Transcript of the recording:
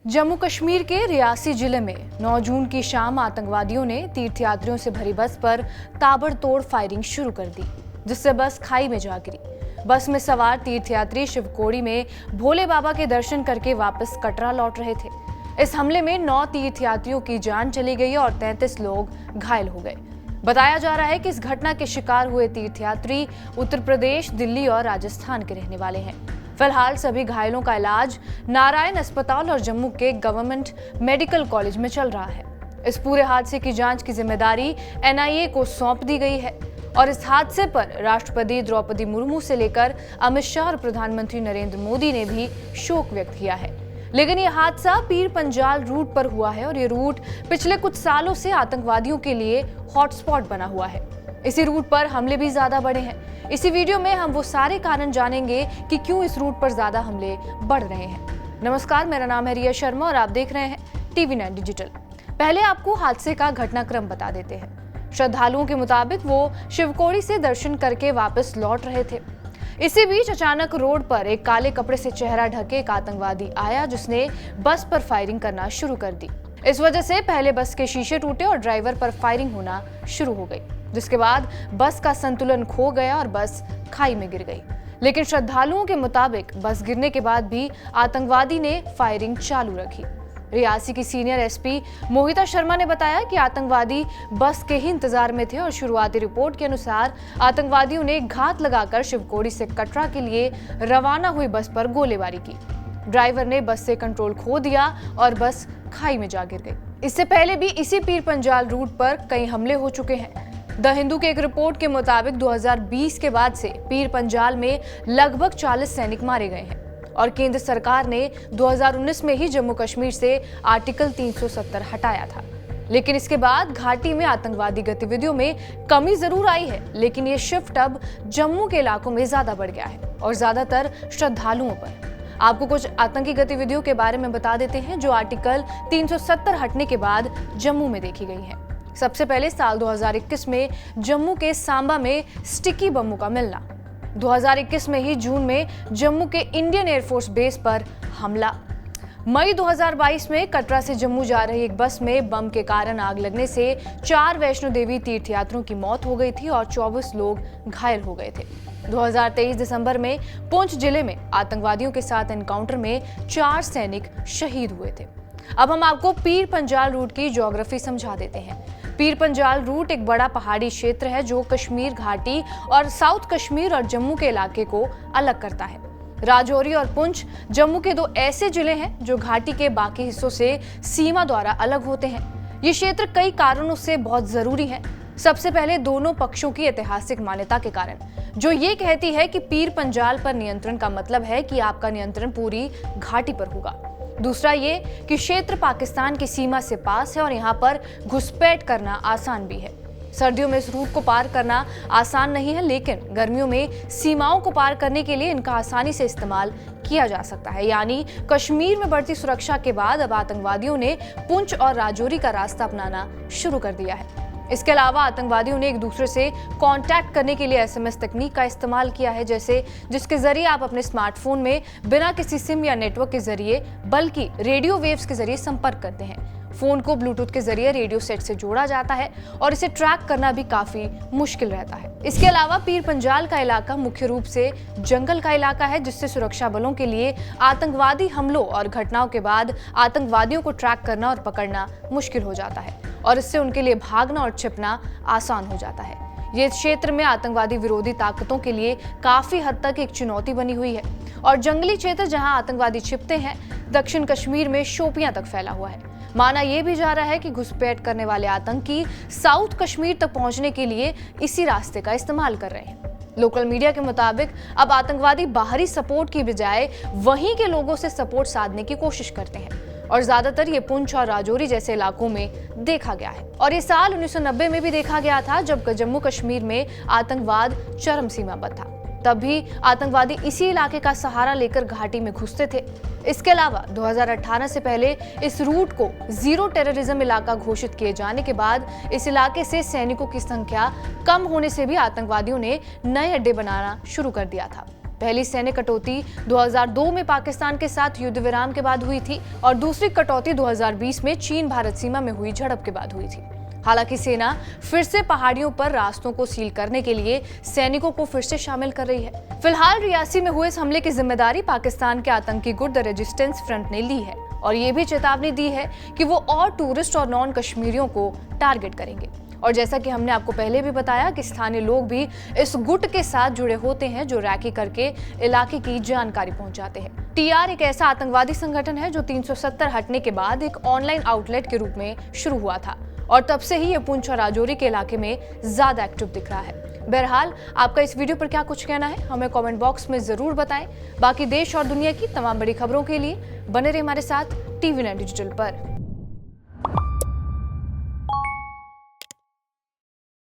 जम्मू कश्मीर के रियासी जिले में 9 जून की शाम आतंकवादियों ने तीर्थयात्रियों से भरी बस पर ताबड़तोड़ फायरिंग शुरू कर दी, जिससे बस खाई में जा गिरी। बस में सवार तीर्थयात्री शिवकोड़ी में भोले बाबा के दर्शन करके वापस कटरा लौट रहे थे। इस हमले में 9 तीर्थयात्रियों की जान चली गई और 33 लोग घायल हो गए। बताया जा रहा है कि इस घटना के शिकार हुए तीर्थयात्री उत्तर प्रदेश, दिल्ली और राजस्थान के रहने वाले हैं। फिलहाल सभी घायलों का इलाज नारायण अस्पताल और जम्मू के गवर्नमेंट मेडिकल कॉलेज में चल रहा है। इस पूरे हादसे की जांच की जिम्मेदारी NIA को सौंप दी गई है और इस हादसे पर राष्ट्रपति द्रौपदी मुर्मू से लेकर अमित शाह और प्रधानमंत्री नरेंद्र मोदी ने भी शोक व्यक्त किया है। लेकिन ये हादसा पीर पंजाल रूट पर हुआ है और ये रूट पिछले कुछ सालों से आतंकवादियों के लिए हॉटस्पॉट बना हुआ है। इसी रूट पर हमले भी ज्यादा बढ़े हैं। इसी वीडियो में हम वो सारे कारण जानेंगे कि क्यों इस रूट पर ज्यादा हमले बढ़ रहे हैं। नमस्कार, मेरा नाम है रिया शर्मा और आप देख रहे हैं TV9 डिजिटल। पहले आपको हादसे का घटनाक्रम बता देते हैं। श्रद्धालुओं के मुताबिक वो शिवकोड़ी से दर्शन करके वापस लौट रहे थे। इसी बीच अचानक रोड पर एक काले कपड़े से चेहरा ढके एक आतंकवादी आया, जिसने बस पर फायरिंग करना शुरू कर दी। इस वजह से पहले बस के शीशे टूटे और ड्राइवर पर फायरिंग होना शुरू हो गई, जिसके बाद बस का संतुलन खो गया और बस खाई में गिर गई। लेकिन श्रद्धालुओं के मुताबिक बस गिरने के बाद भी आतंकवादी ने फायरिंग चालू रखी। रियासी की सीनियर SP मोहिता शर्मा ने बताया कि आतंकवादी बस के ही इंतजार में थे और शुरुआती रिपोर्ट के अनुसार आतंकवादियों ने घात लगाकर शिवकोड़ी से कटरा के लिए रवाना हुई बस पर गोलीबारी की। ड्राइवर ने बस से कंट्रोल खो दिया और बस खाई में जा गिर गई। इससे पहले भी इसी पीर पंजाल रूट पर कई हमले हो चुके हैं। द हिंदू की एक रिपोर्ट के मुताबिक 2020 के बाद से पीर पंजाल में लगभग 40 सैनिक मारे गए हैं और केंद्र सरकार ने 2019 में ही जम्मू कश्मीर से आर्टिकल 370 हटाया था। लेकिन इसके बाद घाटी में आतंकवादी गतिविधियों में कमी जरूर आई है, लेकिन ये शिफ्ट अब जम्मू के इलाकों में ज्यादा बढ़ गया है और ज्यादातर श्रद्धालुओं पर। आपको कुछ आतंकी गतिविधियों के बारे में बता देते हैं जो आर्टिकल 370 हटने के बाद जम्मू में देखी गई है। सबसे पहले साल 2021 में जम्मू के सांबा में स्टिकी बमों का मिलना। 2021 में ही जून में जम्मू के इंडियन एयरफोर्स बेस पर हमला। मई 2022 में कटरा से जम्मू जा रही एक बस में बम के कारण आग लगने से 4 वैष्णो देवी तीर्थयात्रियों की मौत हो गई थी और 24 लोग घायल हो गए थे। 2023 दिसंबर में पुंछ जिले में आतंकवादियों के साथ एनकाउंटर में 4 सैनिक शहीद हुए थे। अब हम आपको पीर पंजाल रूट की ज्योग्राफी समझा देते हैं। पीर पंजाल रूट एक बड़ा पहाड़ी क्षेत्र है जो कश्मीर घाटी और साउथ कश्मीर और जम्मू के इलाके को अलग करता है। राजौरी और पुंछ जम्मू के 2 ऐसे जिले हैं जो घाटी के बाकी हिस्सों से सीमा द्वारा अलग होते हैं। ये क्षेत्र कई कारणों से बहुत जरूरी है। सबसे पहले दोनों पक्षों की ऐतिहासिक मान्यता के कारण, जो ये कहती है कि पीर पंजाल पर नियंत्रण का मतलब है कि आपका नियंत्रण पूरी घाटी पर होगा। दूसरा ये कि क्षेत्र पाकिस्तान की सीमा से पास है और यहाँ पर घुसपैठ करना आसान भी है। सर्दियों में इस रूट को पार करना आसान नहीं है, लेकिन गर्मियों में सीमाओं को पार करने के लिए इनका आसानी से इस्तेमाल किया जा सकता है। यानी कश्मीर में बढ़ती सुरक्षा के बाद अब आतंकवादियों ने पुंछ और राजौरी का रास्ता अपनाना शुरू कर दिया है। इसके अलावा आतंकवादियों ने एक दूसरे से कांटेक्ट करने के लिए SMS तकनीक का इस्तेमाल किया है, जिसके जरिए आप अपने स्मार्टफोन में बिना किसी सिम या नेटवर्क के जरिए बल्कि रेडियो वेव्स के जरिए संपर्क करते हैं। फोन को ब्लूटूथ के जरिए रेडियो सेट से जोड़ा जाता है और इसे ट्रैक करना भी काफी मुश्किल रहता है। इसके अलावा पीर पंजाल का इलाका मुख्य रूप से जंगल का इलाका है, जिससे सुरक्षा बलों के लिए आतंकवादी हमलों और घटनाओं के बाद आतंकवादियों को ट्रैक करना और पकड़ना मुश्किल हो जाता है और इससे उनके लिए भागना और छिपना आसान हो जाता है। ये क्षेत्र में आतंकवादी विरोधी ताकतों के लिए काफी हद तक एक चुनौती बनी हुई है और जंगली क्षेत्र जहां आतंकवादी छिपते हैं, दक्षिण कश्मीर में शोपियां तक फैला हुआ है। माना यह भी जा रहा है कि घुसपैठ करने वाले आतंकी साउथ कश्मीर तक पहुंचने के लिए इसी रास्ते का इस्तेमाल कर रहे हैं। लोकल मीडिया के मुताबिक अब आतंकवादी बाहरी सपोर्ट की बजाय वहीं के लोगों से सपोर्ट साधने की कोशिश करते हैं और ज्यादातर ये पुंछ और राजौरी जैसे इलाकों में देखा गया है। और ये साल 1990 में भी देखा गया था, जब जम्मू कश्मीर में आतंकवाद चरम सीमा पर था। तब भी आतंकवादी इसी इलाके का सहारा लेकर घाटी में घुसते थे। इसके अलावा 2018 से पहले इस रूट को जीरो टेररिज्म इलाका घोषित किए जाने के बाद इस इलाके से सैनिकों की संख्या कम होने से भी आतंकवादियों ने नए अड्डे बनाना शुरू कर दिया था। पहली सैन्य कटौती 2002 में पाकिस्तान के साथ युद्ध विराम के बाद हुई थी और दूसरी कटौती 2020 में चीन भारत सीमा में हुई झड़प के बाद हुई थी। हालांकि सेना फिर से पहाड़ियों पर रास्तों को सील करने के लिए सैनिकों को फिर से शामिल कर रही है। फिलहाल रियासी में हुए इस हमले की जिम्मेदारी पाकिस्तान के आतंकी गुट द रेजिस्टेंस फ्रंट ने ली है और ये भी चेतावनी दी है कि वो और टूरिस्ट और नॉन कश्मीरियों को टारगेट करेंगे। और जैसा कि हमने आपको पहले भी बताया कि स्थानीय लोग भी इस गुट के साथ जुड़े होते हैं जो रैकी करके इलाके की जानकारी पहुंचाते हैं। टीआर एक ऐसा आतंकवादी संगठन है जो 370 हटने के बाद एक ऑनलाइन आउटलेट के रूप में शुरू हुआ था और तब से ही ये पुंछ और राजौरी के इलाके में ज्यादा एक्टिव दिख रहा है। बहरहाल आपका इस वीडियो पर क्या कुछ कहना है हमें कमेंट बॉक्स में जरूर बताएं। बाकी देश और दुनिया की तमाम बड़ी खबरों के लिए बने रहिए हमारे साथ TV9 डिजिटल पर।